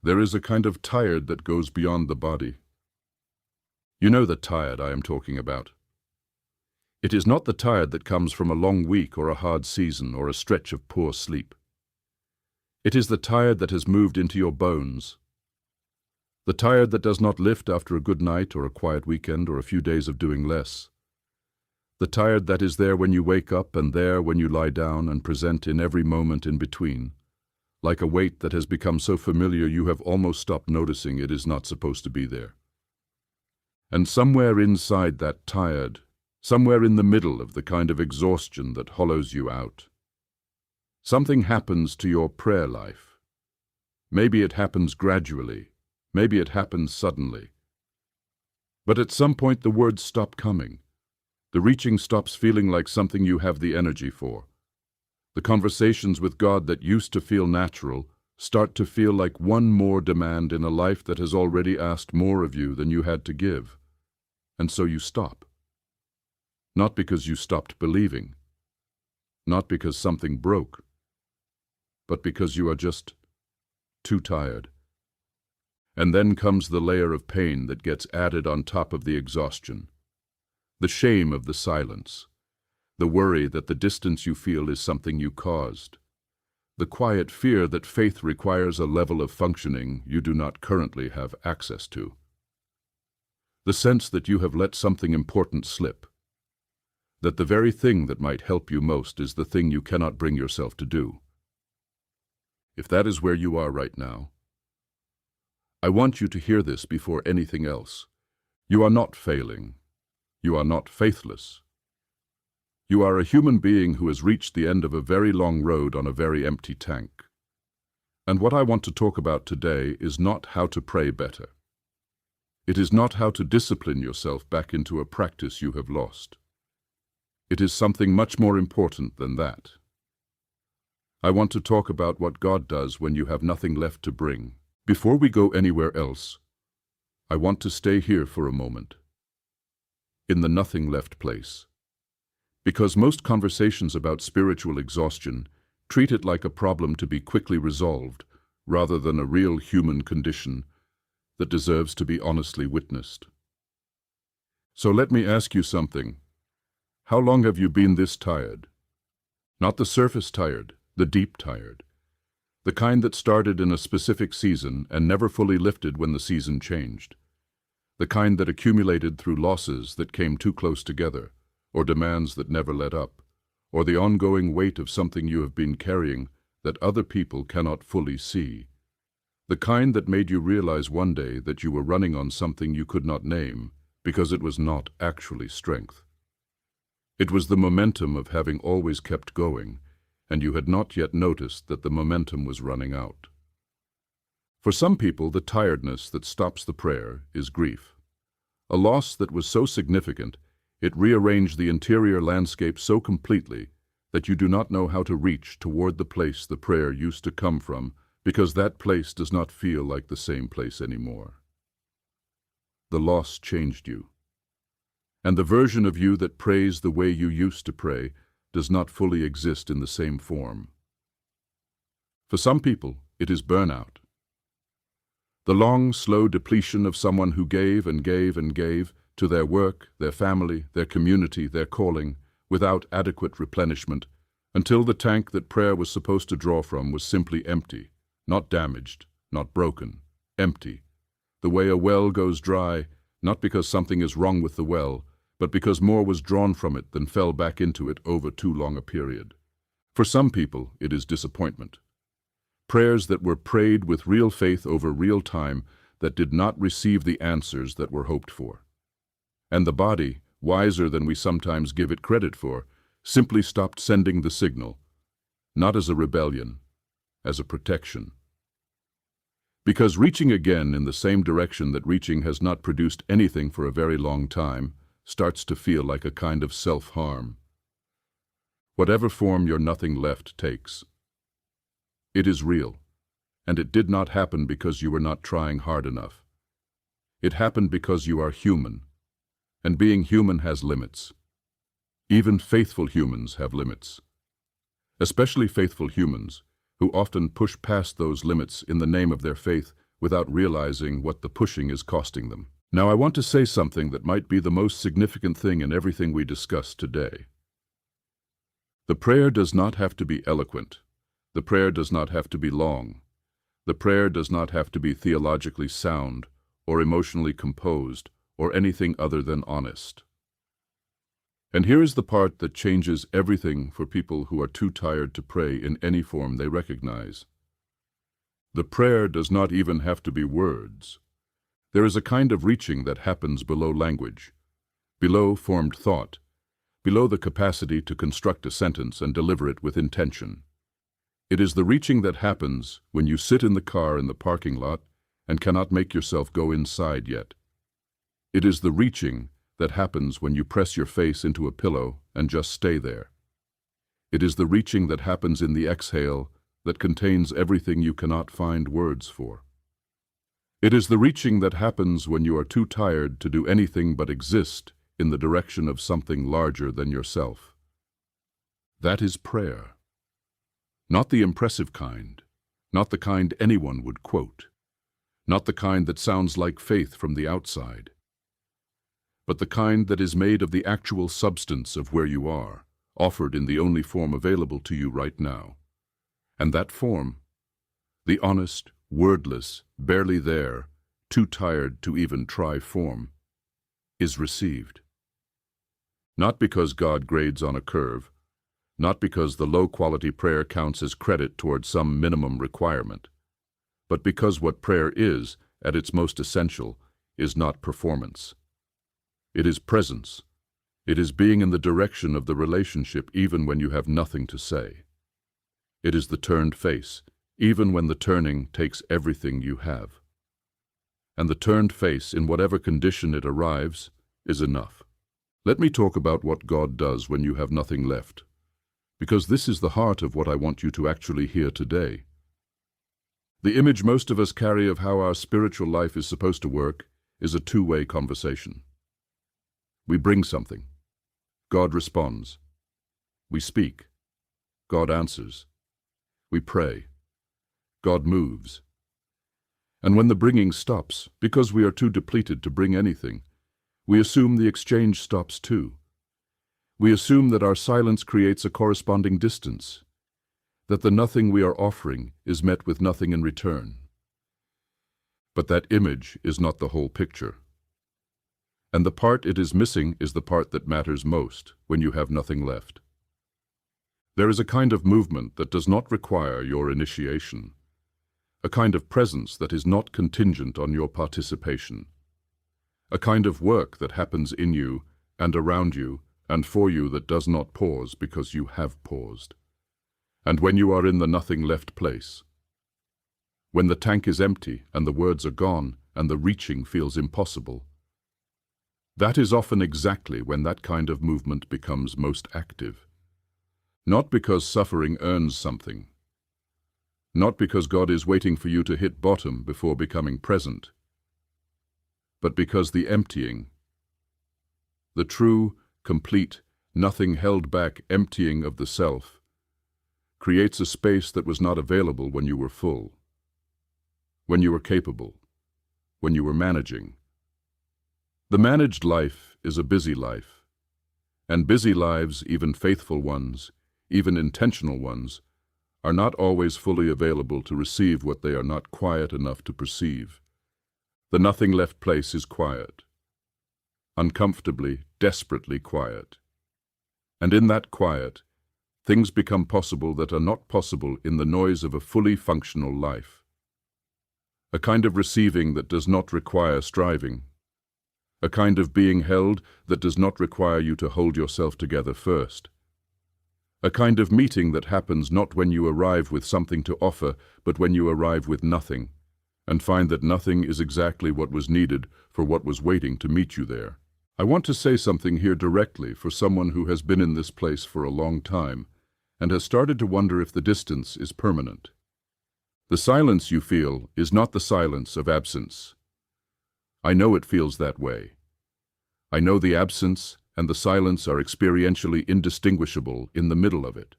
There is a kind of tired that goes beyond the body. You know the tired I am talking about. It is not the tired that comes from a long week or a hard season or a stretch of poor sleep. It is the tired that has moved into your bones. The tired that does not lift after a good night or a quiet weekend or a few days of doing less. The tired that is there when you wake up and there when you lie down and present in every moment in between, like a weight that has become so familiar you have almost stopped noticing it is not supposed to be there. And somewhere inside that tired, somewhere in the middle of the kind of exhaustion that hollows you out, something happens to your prayer life. Maybe it happens gradually, maybe it happens suddenly. But at some point the words stop coming. The reaching stops feeling like something you have the energy for. The conversations with God that used to feel natural start to feel like one more demand in a life that has already asked more of you than you had to give. And so you stop. Not because you stopped believing, not because something broke, but because you are just too tired. And then comes the layer of pain that gets added on top of the exhaustion. The shame of the silence, the worry that the distance you feel is something you caused, the quiet fear that faith requires a level of functioning you do not currently have access to, the sense that you have let something important slip, that the very thing that might help you most is the thing you cannot bring yourself to do. If that is where you are right now, I want you to hear this before anything else. You are not failing. You are not faithless. You are a human being who has reached the end of a very long road on a very empty tank. And what I want to talk about today is not how to pray better. It is not how to discipline yourself back into a practice you have lost. It is something much more important than that. I want to talk about what God does when you have nothing left to bring. Before we go anywhere else, I want to stay here for a moment, in the nothing left place. Because most conversations about spiritual exhaustion treat it like a problem to be quickly resolved, rather than a real human condition that deserves to be honestly witnessed. So let me ask you something. How long have you been this tired? Not the surface tired, the deep tired. The kind that started in a specific season and never fully lifted when the season changed. The kind that accumulated through losses that came too close together, or demands that never let up, or the ongoing weight of something you have been carrying that other people cannot fully see. The kind that made you realize one day that you were running on something you could not name because it was not actually strength. It was the momentum of having always kept going, and you had not yet noticed that the momentum was running out. For some people, the tiredness that stops the prayer is grief. A loss that was so significant, it rearranged the interior landscape so completely that you do not know how to reach toward the place the prayer used to come from, because that place does not feel like the same place anymore. The loss changed you. And the version of you that prays the way you used to pray does not fully exist in the same form. For some people, it is burnout. The long, slow depletion of someone who gave and gave and gave to their work, their family, their community, their calling, without adequate replenishment, until the tank that prayer was supposed to draw from was simply empty, not damaged, not broken, empty. The way a well goes dry, not because something is wrong with the well, but because more was drawn from it than fell back into it over too long a period. For some people, it is disappointment. Prayers that were prayed with real faith over real time that did not receive the answers that were hoped for. And the body, wiser than we sometimes give it credit for, simply stopped sending the signal, not as a rebellion, as a protection. Because reaching again in the same direction that reaching has not produced anything for a very long time starts to feel like a kind of self-harm. Whatever form your nothing left takes. It is real, and it did not happen because you were not trying hard enough. It happened because you are human, and being human has limits. Even faithful humans have limits. Especially faithful humans, who often push past those limits in the name of their faith without realizing what the pushing is costing them. Now I want to say something that might be the most significant thing in everything we discussed today. The prayer does not have to be eloquent. The prayer does not have to be long. The prayer does not have to be theologically sound or emotionally composed or anything other than honest. And here is the part that changes everything for people who are too tired to pray in any form they recognize. The prayer does not even have to be words. There is a kind of reaching that happens below language, below formed thought, below the capacity to construct a sentence and deliver it with intention. It is the reaching that happens when you sit in the car in the parking lot and cannot make yourself go inside yet. It is the reaching that happens when you press your face into a pillow and just stay there. It is the reaching that happens in the exhale that contains everything you cannot find words for. It is the reaching that happens when you are too tired to do anything but exist in the direction of something larger than yourself. That is prayer. Not the impressive kind, not the kind anyone would quote, not the kind that sounds like faith from the outside, but the kind that is made of the actual substance of where you are, offered in the only form available to you right now. And that form, the honest, wordless, barely there, too tired to even try form, is received. Not because God grades on a curve, not because the low-quality prayer counts as credit towards some minimum requirement, but because what prayer is, at its most essential, is not performance. It is presence. It is being in the direction of the relationship even when you have nothing to say. It is the turned face, even when the turning takes everything you have. And the turned face, in whatever condition it arrives, is enough. Let me talk about what God does when you have nothing left, because this is the heart of what I want you to actually hear today. The image most of us carry of how our spiritual life is supposed to work is a two-way conversation. We bring something. God responds. We speak. God answers. We pray. God moves. And when the bringing stops, because we are too depleted to bring anything, we assume the exchange stops too. We assume that our silence creates a corresponding distance, that the nothing we are offering is met with nothing in return. But that image is not the whole picture. And the part it is missing is the part that matters most when you have nothing left. There is a kind of movement that does not require your initiation, a kind of presence that is not contingent on your participation, a kind of work that happens in you and around you and for you that does not pause because you have paused. And when you are in the nothing left place, when the tank is empty and the words are gone and the reaching feels impossible, that is often exactly when that kind of movement becomes most active. Not because suffering earns something, not because God is waiting for you to hit bottom before becoming present, but because the emptying, the true, complete, nothing held back emptying of the self, creates a space that was not available when you were full, when you were capable, when you were managing. The managed life is a busy life, and busy lives, even faithful ones, even intentional ones, are not always fully available to receive what they are not quiet enough to perceive. The nothing left place is quiet, uncomfortably, desperately quiet. And in that quiet, things become possible that are not possible in the noise of a fully functional life. A kind of receiving that does not require striving. A kind of being held that does not require you to hold yourself together first. A kind of meeting that happens not when you arrive with something to offer, but when you arrive with nothing, and find that nothing is exactly what was needed for what was waiting to meet you there. I want to say something here directly for someone who has been in this place for a long time and has started to wonder if the distance is permanent. The silence you feel is not the silence of absence. I know it feels that way. I know the absence and the silence are experientially indistinguishable in the middle of it.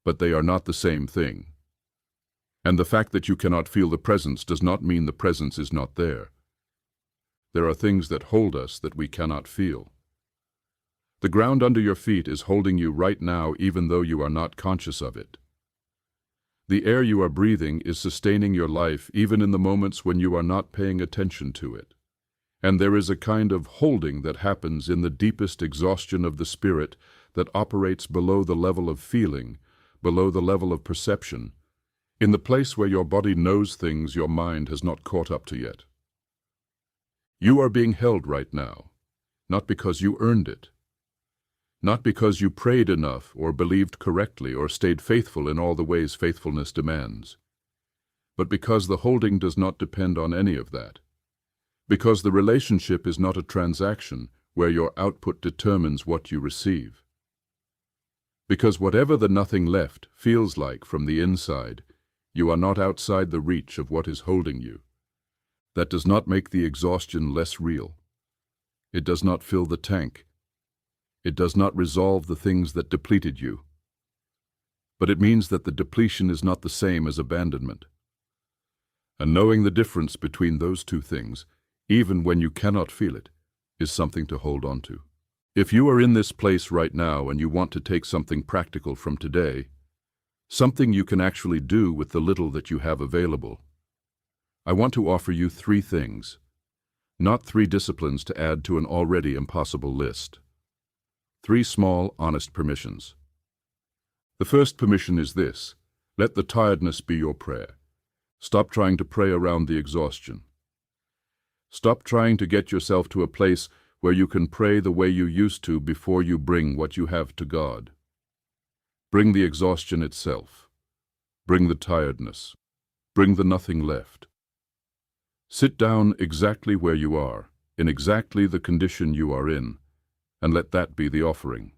But they are not the same thing. And the fact that you cannot feel the presence does not mean the presence is not there. There are things that hold us that we cannot feel. The ground under your feet is holding you right now even though you are not conscious of it. The air you are breathing is sustaining your life even in the moments when you are not paying attention to it. And there is a kind of holding that happens in the deepest exhaustion of the spirit that operates below the level of feeling, below the level of perception, in the place where your body knows things your mind has not caught up to yet. You are being held right now, not because you earned it, not because you prayed enough or believed correctly or stayed faithful in all the ways faithfulness demands, but because the holding does not depend on any of that, because the relationship is not a transaction where your output determines what you receive. Because whatever the nothing left feels like from the inside, you are not outside the reach of what is holding you. That does not make the exhaustion less real. It does not fill the tank. It does not resolve the things that depleted you. But it means that the depletion is not the same as abandonment. And knowing the difference between those two things, even when you cannot feel it, is something to hold on to. If you are in this place right now and you want to take something practical from today, something you can actually do with the little that you have available, I want to offer you 3 things, not 3 disciplines to add to an already impossible list. 3 small, honest permissions. The first permission is this: let the tiredness be your prayer. Stop trying to pray around the exhaustion. Stop trying to get yourself to a place where you can pray the way you used to before you bring what you have to God. Bring the exhaustion itself. Bring the tiredness. Bring the nothing left. Sit down exactly where you are, in exactly the condition you are in, and let that be the offering.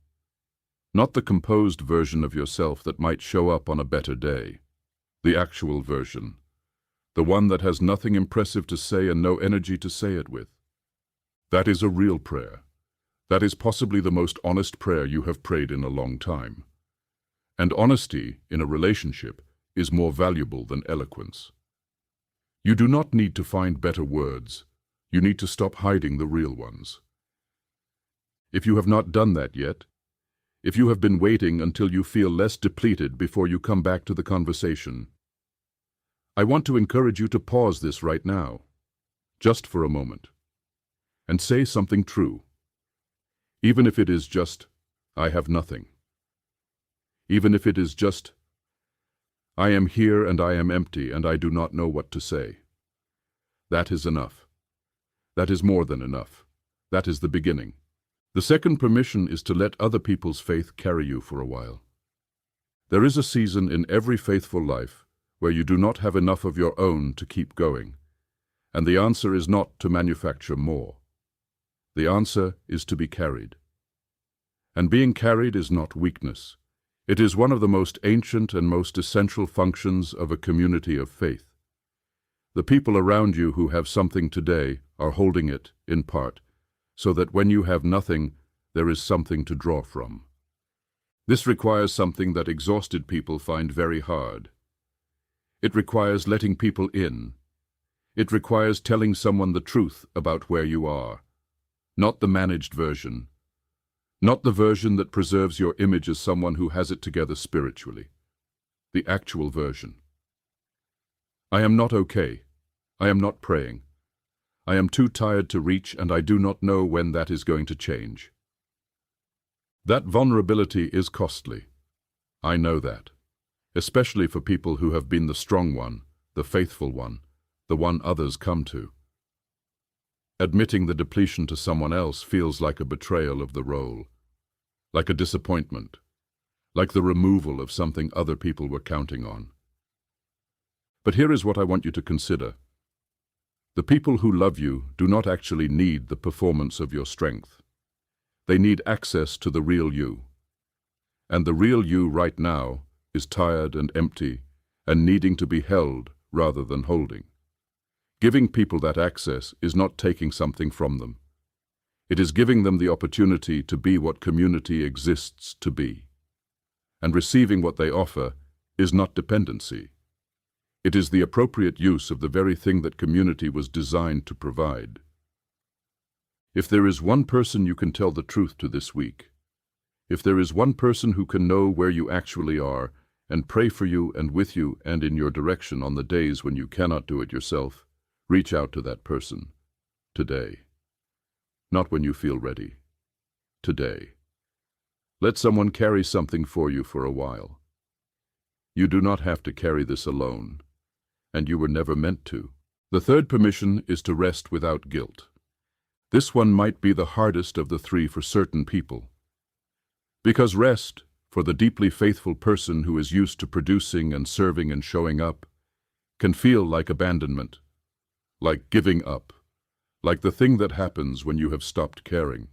Not the composed version of yourself that might show up on a better day. The actual version. The one that has nothing impressive to say and no energy to say it with. That is a real prayer. That is possibly the most honest prayer you have prayed in a long time. And honesty in a relationship is more valuable than eloquence. You do not need to find better words. You need to stop hiding the real ones. If you have not done that yet, if you have been waiting until you feel less depleted before you come back to the conversation, I want to encourage you to pause this right now, just for a moment, and say something true. Even if it is just, I have nothing. Even if it is just, I am here and I am empty and I do not know what to say. That is enough. That is more than enough. That is the beginning. The second permission is to let other people's faith carry you for a while. There is a season in every faithful life where you do not have enough of your own to keep going, and the answer is not to manufacture more. The answer is to be carried. And being carried is not weakness. It is one of the most ancient and most essential functions of a community of faith. The people around you who have something today are holding it, in part, so that when you have nothing, there is something to draw from. This requires something that exhausted people find very hard. It requires letting people in. It requires telling someone the truth about where you are, not the managed version, not the version that preserves your image as someone who has it together spiritually, the actual version. I am not okay. I am not praying. I am too tired to reach, and I do not know when that is going to change. That vulnerability is costly. I know that, especially for people who have been the strong one, the faithful one, the one others come to. Admitting the depletion to someone else feels like a betrayal of the role, like a disappointment, like the removal of something other people were counting on. But here is what I want you to consider. The people who love you do not actually need the performance of your strength. They need access to the real you. And the real you right now is tired and empty and needing to be held rather than holding. Giving people that access is not taking something from them. It is giving them the opportunity to be what community exists to be. And receiving what they offer is not dependency. It is the appropriate use of the very thing that community was designed to provide. If there is one person you can tell the truth to this week, if there is one person who can know where you actually are and pray for you and with you and in your direction on the days when you cannot do it yourself, reach out to that person. Today. Not when you feel ready. Today. Let someone carry something for you for a while. You do not have to carry this alone, and you were never meant to. The third permission is to rest without guilt. This one might be the hardest of the three for certain people. Because rest, for the deeply faithful person who is used to producing and serving and showing up, can feel like abandonment, like giving up, like the thing that happens when you have stopped caring.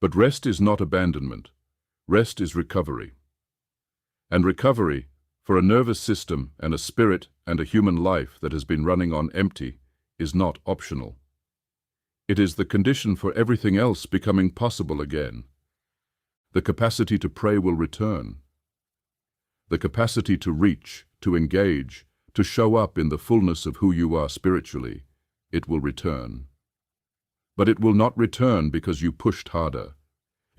But rest is not abandonment. Rest is recovery. And recovery, for a nervous system and a spirit and a human life that has been running on empty, is not optional. It is the condition for everything else becoming possible again. The capacity to pray will return. The capacity to reach, to engage, to show up in the fullness of who you are spiritually, it will return. But it will not return because you pushed harder.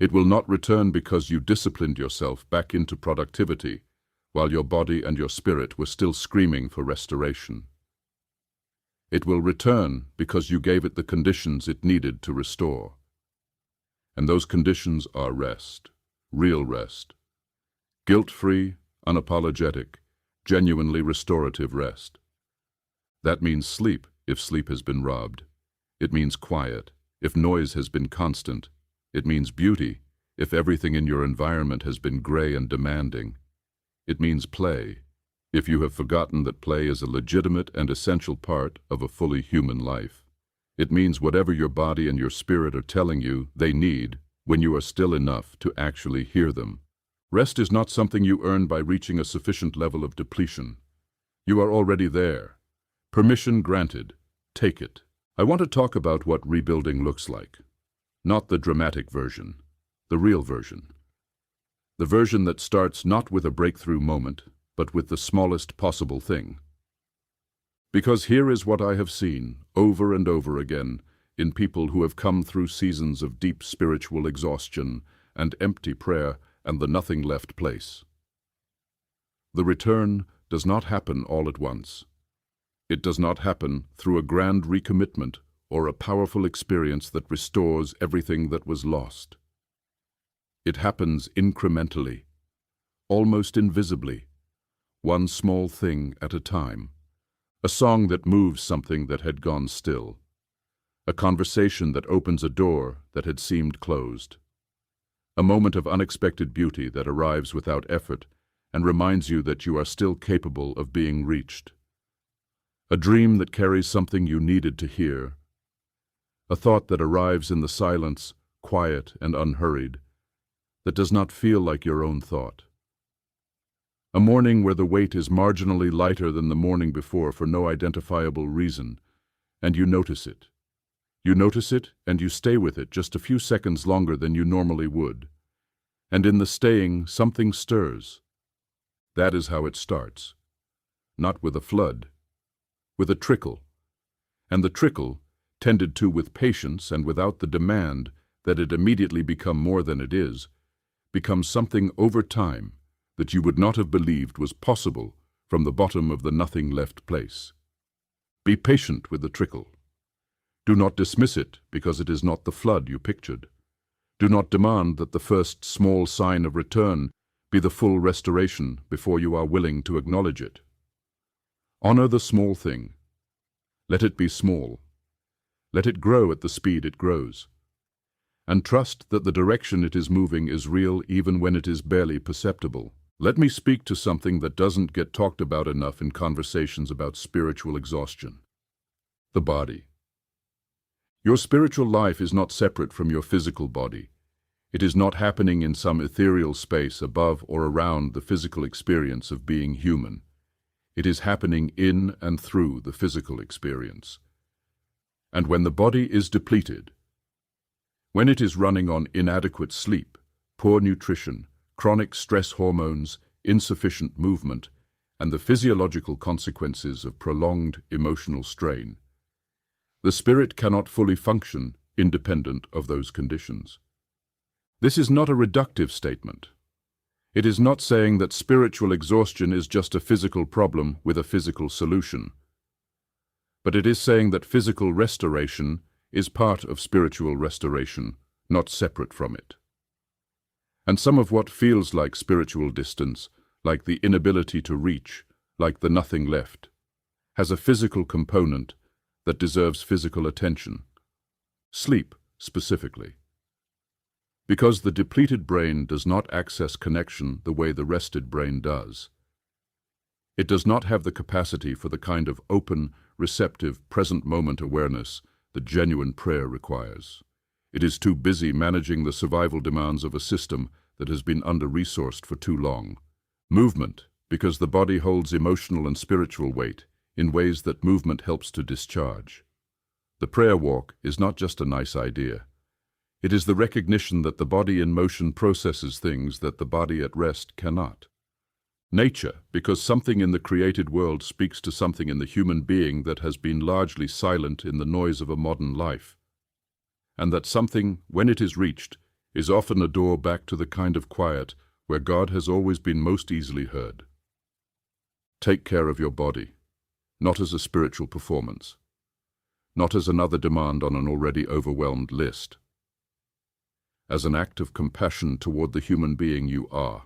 It will not return because you disciplined yourself back into productivity while your body and your spirit were still screaming for restoration. It will return because you gave it the conditions it needed to restore. And those conditions are rest, real rest. Guilt-free, unapologetic, genuinely restorative rest. That means sleep if sleep has been robbed. It means quiet if noise has been constant. It means beauty if everything in your environment has been gray and demanding. It means play if you have forgotten that play is a legitimate and essential part of a fully human life. It means whatever your body and your spirit are telling you they need when you are still enough to actually hear them. Rest is not something you earn by reaching a sufficient level of depletion. You are already there. Permission granted. Take it. I want to talk about what rebuilding looks like. Not the dramatic version, the real version. The version that starts not with a breakthrough moment, but with the smallest possible thing. Because here is what I have seen, over and over again, in people who have come through seasons of deep spiritual exhaustion and empty prayer and the nothing-left place. The return does not happen all at once. It does not happen through a grand recommitment or a powerful experience that restores everything that was lost. It happens incrementally, almost invisibly, one small thing at a time. A song that moves something that had gone still. A conversation that opens a door that had seemed closed. A moment of unexpected beauty that arrives without effort and reminds you that you are still capable of being reached. A dream that carries something you needed to hear. A thought that arrives in the silence, quiet and unhurried, that does not feel like your own thought. A morning where the weight is marginally lighter than the morning before for no identifiable reason, and you notice it. You notice it and you stay with it just a few seconds longer than you normally would. And in the staying, something stirs. That is how it starts. Not with a flood, with a trickle. And the trickle, tended to with patience and without the demand that it immediately become more than it is, becomes something over time that you would not have believed was possible from the bottom of the nothing-left place. Be patient with the trickle. Do not dismiss it because it is not the flood you pictured. Do not demand that the first small sign of return be the full restoration before you are willing to acknowledge it. Honor the small thing. Let it be small. Let it grow at the speed it grows. And trust that the direction it is moving is real even when it is barely perceptible. Let me speak to something that doesn't get talked about enough in conversations about spiritual exhaustion. The body. Your spiritual life is not separate from your physical body. It is not happening in some ethereal space above or around the physical experience of being human. It is happening in and through the physical experience. And when the body is depleted, when it is running on inadequate sleep, poor nutrition, chronic stress hormones, insufficient movement, and the physiological consequences of prolonged emotional strain. The spirit cannot fully function independent of those conditions. This is not a reductive statement. It is not saying that spiritual exhaustion is just a physical problem with a physical solution. But it is saying that physical restoration is part of spiritual restoration, not separate from it. And some of what feels like spiritual distance, like the inability to reach, like the nothing left, has a physical component that deserves physical attention. Sleep, specifically. Because the depleted brain does not access connection the way the rested brain does. It does not have the capacity for the kind of open, receptive, present-moment awareness that genuine prayer requires. It is too busy managing the survival demands of a system that has been under-resourced for too long. Movement, because the body holds emotional and spiritual weight in ways that movement helps to discharge. The prayer walk is not just a nice idea. It is the recognition that the body in motion processes things that the body at rest cannot. Nature, because something in the created world speaks to something in the human being that has been largely silent in the noise of a modern life. And that something, when it is reached, is often a door back to the kind of quiet where God has always been most easily heard. Take care of your body, not as a spiritual performance, not as another demand on an already overwhelmed list, as an act of compassion toward the human being you are,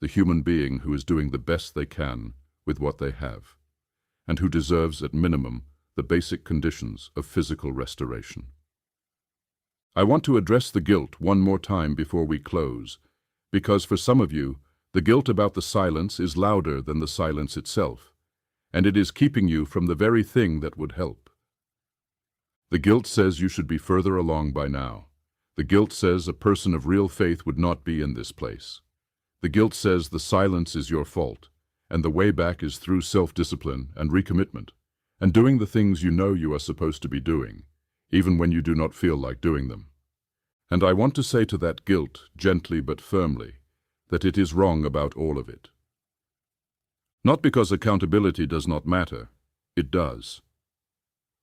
the human being who is doing the best they can with what they have, and who deserves at minimum the basic conditions of physical restoration. I want to address the guilt one more time before we close, because for some of you, the guilt about the silence is louder than the silence itself, and it is keeping you from the very thing that would help. The guilt says you should be further along by now. The guilt says a person of real faith would not be in this place. The guilt says the silence is your fault, and the way back is through self-discipline and recommitment, and doing the things you know you are supposed to be doing, even when you do not feel like doing them. And I want to say to that guilt, gently but firmly, that it is wrong about all of it. Not because accountability does not matter, it does.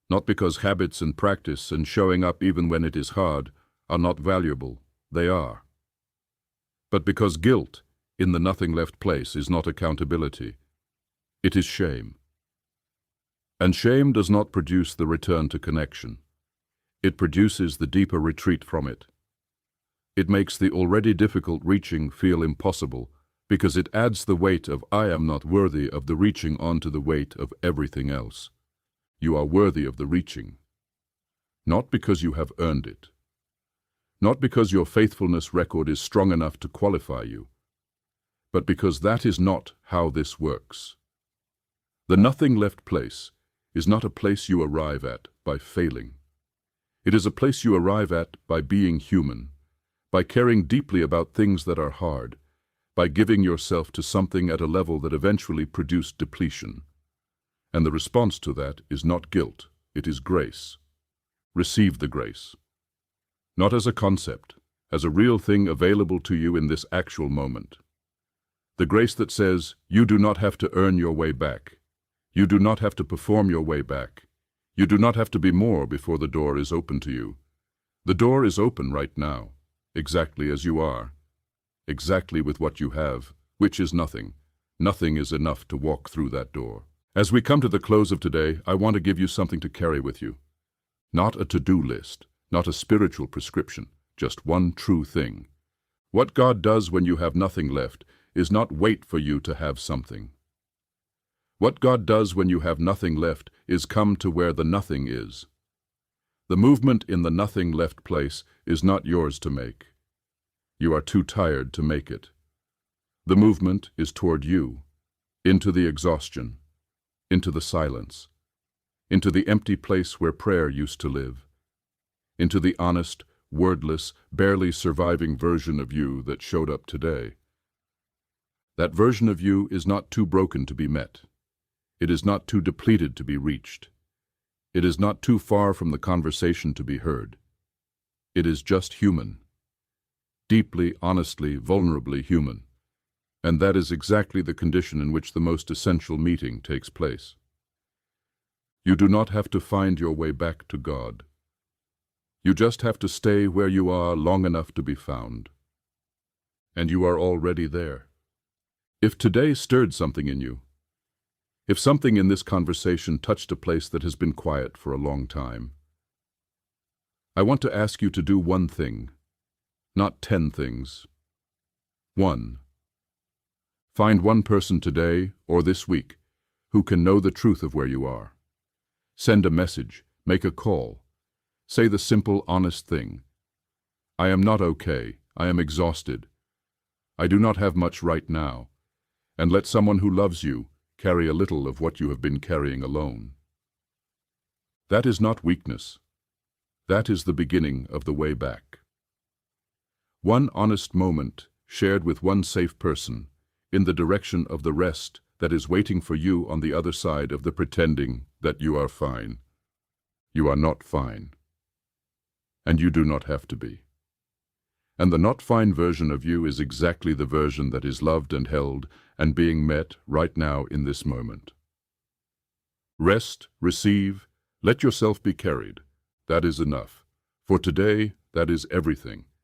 Not because habits and practice and showing up even when it is hard are not valuable, they are. But because guilt, in the nothing left place, is not accountability, it is shame. And shame does not produce the return to connection. It produces the deeper retreat from it. It makes the already difficult reaching feel impossible because it adds the weight of I am not worthy of the reaching onto the weight of everything else. You are worthy of the reaching. Not because you have earned it. Not because your faithfulness record is strong enough to qualify you, but because that is not how this works. The nothing left place is not a place you arrive at by failing. It is a place you arrive at by being human, by caring deeply about things that are hard, by giving yourself to something at a level that eventually produced depletion. And the response to that is not guilt, it is grace. Receive the grace. Not as a concept, as a real thing available to you in this actual moment. The grace that says, you do not have to earn your way back. You do not have to perform your way back. You do not have to be more before the door is open to you. The door is open right now, exactly as you are, exactly with what you have, which is nothing. Nothing is enough to walk through that door. As we come to the close of today, I want to give you something to carry with you. Not a to-do list, not a spiritual prescription, just one true thing. What God does when you have nothing left is not wait for you to have something. What God does when you have nothing left is come to where the nothing is. The movement in the nothing left place is not yours to make. You are too tired to make it. The movement is toward you, into the exhaustion, into the silence, into the empty place where prayer used to live, into the honest, wordless, barely surviving version of you that showed up today. That version of you is not too broken to be met. It is not too depleted to be reached. It is not too far from the conversation to be heard. It is just human. Deeply, honestly, vulnerably human. And that is exactly the condition in which the most essential meeting takes place. You do not have to find your way back to God. You just have to stay where you are long enough to be found. And you are already there. If today stirred something in you, if something in this conversation touched a place that has been quiet for a long time, I want to ask you to do one thing, not 10 things. 1. Find one person today or this week who can know the truth of where you are. Send a message, make a call. Say the simple, honest thing. I am not okay. I am exhausted. I do not have much right now. And let someone who loves you carry a little of what you have been carrying alone. That is not weakness. That is the beginning of the way back. One honest moment shared with one safe person in the direction of the rest that is waiting for you on the other side of the pretending that you are fine. You are not fine. And you do not have to be. And the not fine version of you is exactly the version that is loved and held and being met right now in this moment. Rest, receive, let yourself be carried. That is enough. For today, that is everything.